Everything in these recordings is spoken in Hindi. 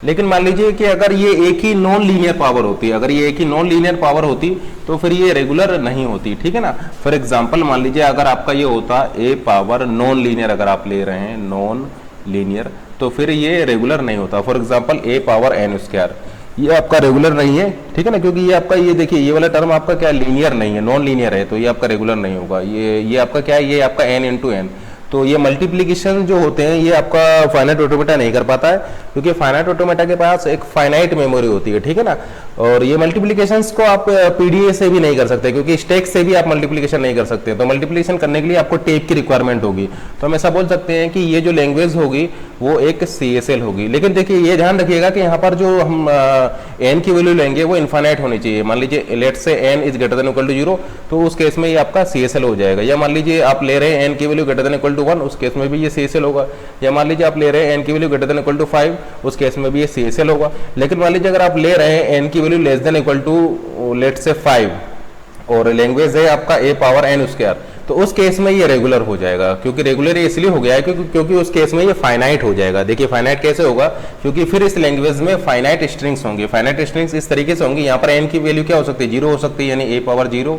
लेकिन मान लीजिए कि अगर ये एक ही नॉन लीनियर पावर होती, अगर ये एक ही नॉन लीनियर पावर होती तो फिर ये रेगुलर नहीं होती, ठीक है ना। फॉर एग्जांपल मान लीजिए अगर आपका ये होता ए पावर नॉन लीनियर, अगर आप ले रहे हैं नॉन लीनियर, तो फिर ये रेगुलर नहीं होता। For example a power n square, ये आपका रेगुलर नहीं है, ठीक है ना, क्योंकि ये आपका, ये देखिए ये वाला टर्म आपका क्या लीनियर नहीं है, नॉन लीनियर है, तो ये आपका रेगुलर नहीं होगा। ये आपका क्या है, ये आपका एन इंटू एन, तो ये मल्टीप्लीकेशन जो होते हैं ये आपका फाइनाइट ऑटोमेटा नहीं कर पाता है, क्योंकि फाइनाइट ऑटोमेटा के पास एक फाइनाइट मेमोरी होती है, ठीक है ना। और ये मल्टीप्लीकेशंस को आप पीडीए से भी नहीं कर सकते, क्योंकि स्टैक से भी आप मल्टीप्लीकेशन नहीं कर सकते। तो मल्टीप्लीकेशन करने के लिए आपको टेप की रिक्वायरमेंट होगी। तो हम ऐसा बोल सकते हैं कि ये जो लैंग्वेज होगी वो एक CSL होगी। लेकिन देखिए ये ध्यान रखिएगा कि यहाँ पर जो हम एन की वैल्यू लेंगे वो इन्फाइनाइट होनी चाहिए। मान लीजिए let's say n is greater than equal to 0, तो उस केस में ये आपका CSL हो जाएगा। या मान लीजिए आप ले रहे हैं एन की value greater than equal to 1, उस केस में भी ये CSL होगा। या मान लीजिए आप ले रहे हैं एन की value greater than equal to 5, उस केस में भी ये CSL होगा। लेकिन मान लीजिए अगर आप ले रहे हैं एन की value less than equal to let's say 5 और लैंग्वेज है आपका ए पावर एन स्क्वायर, तो उस केस में ये रेगुलर हो जाएगा। क्योंकि रेगुलर इसलिए हो गया है क्योंकि उस केस में ये फाइनाइट हो जाएगा। देखिए फाइनाइट कैसे होगा, क्योंकि फिर इस लैंग्वेज में फाइनाइट स्ट्रिंग्स होंगे। फाइनाइट स्ट्रिंग्स इस तरीके से होंगी, यहाँ पर एन की वैल्यू क्या हो सकती है, 0 हो सकती है, यानी ए पावर 0।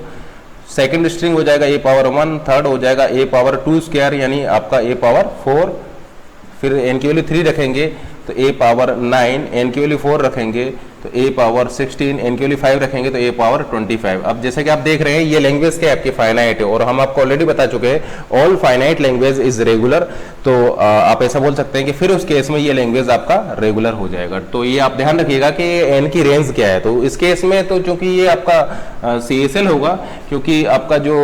सेकंड स्ट्रिंग हो जाएगा ए पावर 1, थर्ड हो जाएगा ए पावर 2 स्क्वायर, यानी आपका ए पावर 4। फिर एन की वैल्यू 3 रखेंगे तो ए पावर 9, एन की वैल्यू 4 रखेंगे तो ए पावर 16, एन की वैल्यू 5 रखेंगे तो ए पावर 25। अब जैसे कि आप देख रहे हैं ये लैंग्वेज क्या आपकी फाइनाइट है, और हम आपको ऑलरेडी बता चुके हैं all finite language is regular. तो आप ऐसा बोल सकते हैं कि फिर उस केस में ये लैंग्वेज आपका रेगुलर हो जाएगा। तो ये आप ध्यान रखिएगा कि एन की रेंज क्या है। तो इस केस में तो चूंकि ये आपका CSL होगा, क्योंकि आपका जो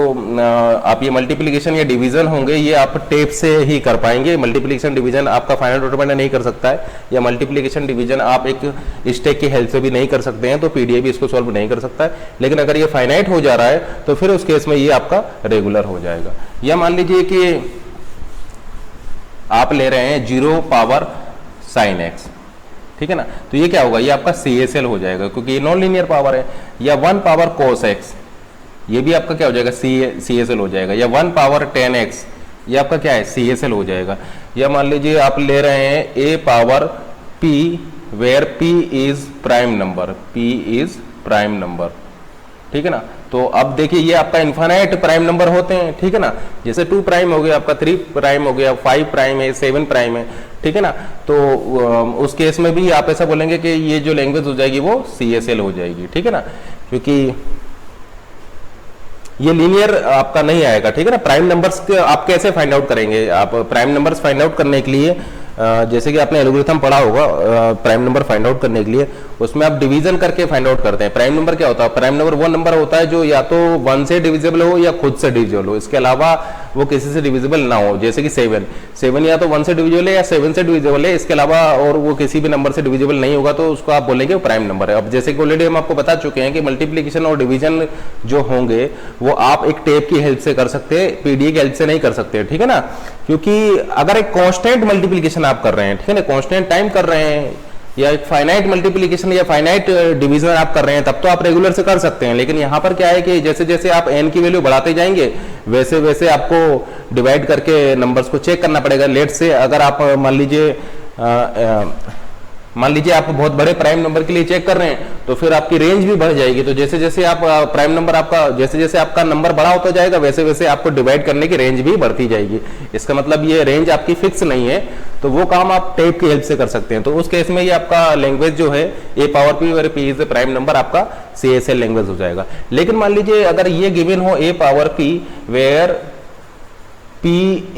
आप ये मल्टीप्लीकेशन या डिवीजन होंगे ये आप टेप से ही कर पाएंगे। मल्टीप्लीकेशन डिवीजन आपका फाइनाइट ऑटोमेटा नहीं कर सकता है, या मल्टीप्लीकेशन डिवीजन आप एक स्टैक की हेल्प से भी नहीं कर सकते हैं, तो पीडीए भी इसको सॉल्व नहीं कर सकता है। लेकिन अगर ये फाइनाइट हो जा रहा है तो फिर उस केस में ये आपका रेगुलर हो जाएगा। या मान लीजिए कि आप ले रहे हैं 0 पावर साइन एक्स, ठीक है ना, तो ये क्या होगा, ये आपका CSL हो जाएगा, क्योंकि ये नॉन लीनियर पावर है। या 1 पावर कोस एक्स, ये भी आपका क्या हो जाएगा, CSL हो जाएगा। या 1 पावर 10x, ये आपका क्या है, CSL हो जाएगा। या मान लीजिए आप ले रहे हैं a power p where p is prime number, p is prime number, ठीक है ना। तो अब देखिए ये आपका इन्फाइनाइट प्राइम नंबर होते हैं, ठीक है ना। जैसे 2 प्राइम हो गया, आपका 3 प्राइम हो गया, 5 प्राइम है, 7 प्राइम है, ठीक है ना। तो उस केस में भी आप ऐसा बोलेंगे कि ये जो लैंग्वेज हो जाएगी वो CSL हो जाएगी, ठीक है ना, क्योंकि ये लीनियर आपका नहीं आएगा, ठीक है ना। प्राइम नंबर्स आप कैसे फाइंड आउट करेंगे, आप प्राइम नंबर्स फाइंड आउट करने के लिए जैसे कि आपने एल्गोरिथम पढ़ा होगा प्राइम नंबर फाइंड आउट करने के लिए, उसमें आप डिवीजन करके फाइंड आउट करते हैं। प्राइम नंबर क्या होता है, प्राइम नंबर वो नंबर होता है जो या तो 1 से डिविजिबल हो या खुद से डिविजिबल हो, इसके अलावा वो किसी से डिविजिबल ना हो। जैसे कि 7 या तो 1 से डिविजिबल है या 7 से डिविजिबल है, इसके अलावा और वो किसी भी नंबर से डिविजिबल नहीं होगा, तो उसको आप बोलेंगे वो प्राइम नंबर है। अब जैसे कि ऑलरेडी हम आपको बता चुके हैं कि मल्टीप्लीकेशन और डिवीजन जो होंगे वो आप एक टेप की हेल्प से कर सकते हैं, पीडीए की हेल्प से नहीं कर सकते, ठीक है ना। क्योंकि अगर एक कांस्टेंट मल्टीप्लीकेशन आप कर रहे हैं, ठीक है ना, कांस्टेंट टाइम कर रहे हैं, या एक फाइनाइट मल्टीप्लीकेशन या फाइनाइट डिवीजन आप कर रहे हैं, तब तो आप रेगुलर से कर सकते हैं। लेकिन यहाँ पर क्या है कि जैसे जैसे आप n की वैल्यू बढ़ाते जाएंगे वैसे वैसे आपको डिवाइड करके नंबर्स को चेक करना पड़ेगा। लेट से अगर आप मान लीजिए आप बहुत बड़े प्राइम नंबर के लिए चेक कर रहे हैं तो फिर आपकी रेंज भी बढ़ जाएगी। तो जैसे जैसे आप प्राइम नंबर आपका जैसे जैसे आपका नंबर बड़ा होता जाएगा वैसे वैसे आपको डिवाइड करने की रेंज भी बढ़ती जाएगी। इसका मतलब ये रेंज आपकी फिक्स नहीं है, तो वो काम आप टेप की हेल्प से कर सकते हैं। तो उस केस में ये आपका लैंग्वेज जो है ए पावर पी और पी इज प्राइम नंबर आपका CSL लैंग्वेज हो जाएगा। लेकिन मान लीजिए अगर ये गिवन हो a power p where P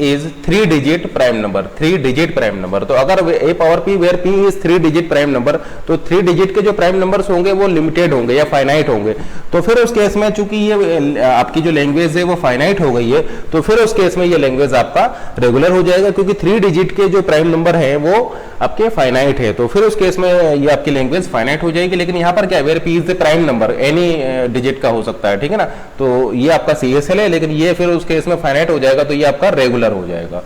is 3 digit prime number, 3 digit prime number, तो अगर a power P where P is 3 digit prime number, तो 3 डिजिट के जो प्राइम नंबर्स होंगे वो लिमिटेड होंगे या फाइनाइट होंगे। तो फिर उस केस में चूंकि ये आपकी जो लैंग्वेज है वो फाइनाइट हो गई है, तो फिर उस केस में ये लैंग्वेज आपका रेगुलर हो जाएगा, क्योंकि 3 डिजिट के जो प्राइम नंबर है वो आपके फाइनाइट है। तो फिर उस केस में ये आपकी लैंग्वेज फाइनाइट हो जाएगी। लेकिन यहाँ पर क्या है, where P is the prime number, any digit का हो सकता है, ठीक है ना। तो ये आपका CSL है, लेकिन ये फिर उस केस में फाइनाइट हो जाएगा, तो ये आपका रेगुलर हो जाएगा।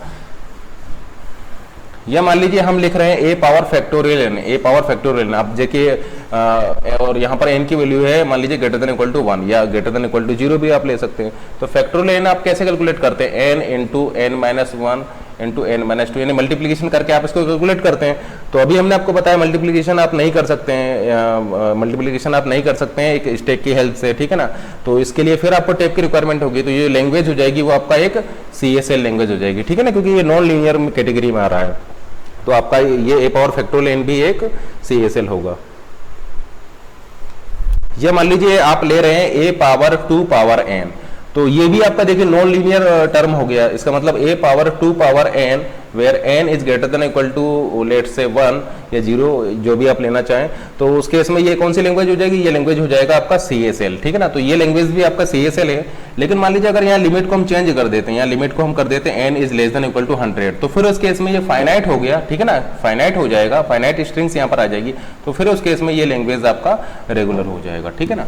या मान लीजिए हम लिख रहे हैं ए पावर फैक्टोरियल एन, ए पावर फैक्टोरियल एन, आप देखिए और यहाँ पर n की वैल्यू है मान लीजिए ग्रेटर देन इक्वल टू 1 या ग्रेटर देन इक्वल टू 0 भी आप ले सकते हैं। तो फैक्टोरियल एन आप कैसे कैलकुलेट करते हैं, n into n minus 1 into n minus two, यानी मल्टीप्लीकेशन करके आप इसको कैलकुलेट करते हैं। तो अभी हमने आपको बताया मल्टीप्लीकेशन आप नहीं कर सकते हैं, मल्टीप्लीकेशन आप नहीं कर सकते हैं एक स्टेप की हेल्प से, ठीक है ना। तो इसके लिए फिर आपको टेप की रिक्वायरमेंट होगी, तो ये लैंग्वेज हो जाएगी वो आपका एक CSL लैंग्वेज हो जाएगी, ठीक है ना, क्योंकि ये नॉन लीनियर कैटेगरी में आ रहा है। तो आपका ये a पावर फैक्टोरियल n भी एक CSL होगा। ये मान लीजिए आप ले रहे हैं a पावर 2 पावर n, तो ये भी आपका देखिए नॉन लीनियर टर्म हो गया। इसका मतलब a power 2 power n where n is greater than equal to let's say 1 या 0, जो भी आप लेना चाहें, तो उस केस में ये कौन सी लैंग्वेज हो जाएगी, ये लैंग्वेज हो जाएगा आपका CSL, ठीक है ना। तो ये लैंग्वेज भी आपका CSL है। लेकिन मान लीजिए अगर यहाँ लिमिट को हम चेंज कर देते हैं, यहाँ लिमिट को हम कर देते हैं n is less than equal to 100, तो फिर उस केस में ये फाइनाइट हो गया, ठीक है ना, फाइनाइट हो जाएगा, फाइनाइट स्ट्रिंग्स यहाँ पर आ जाएगी, तो फिर उस केस में ये लैंग्वेज आपका रेगुलर हो जाएगा, ठीक है ना।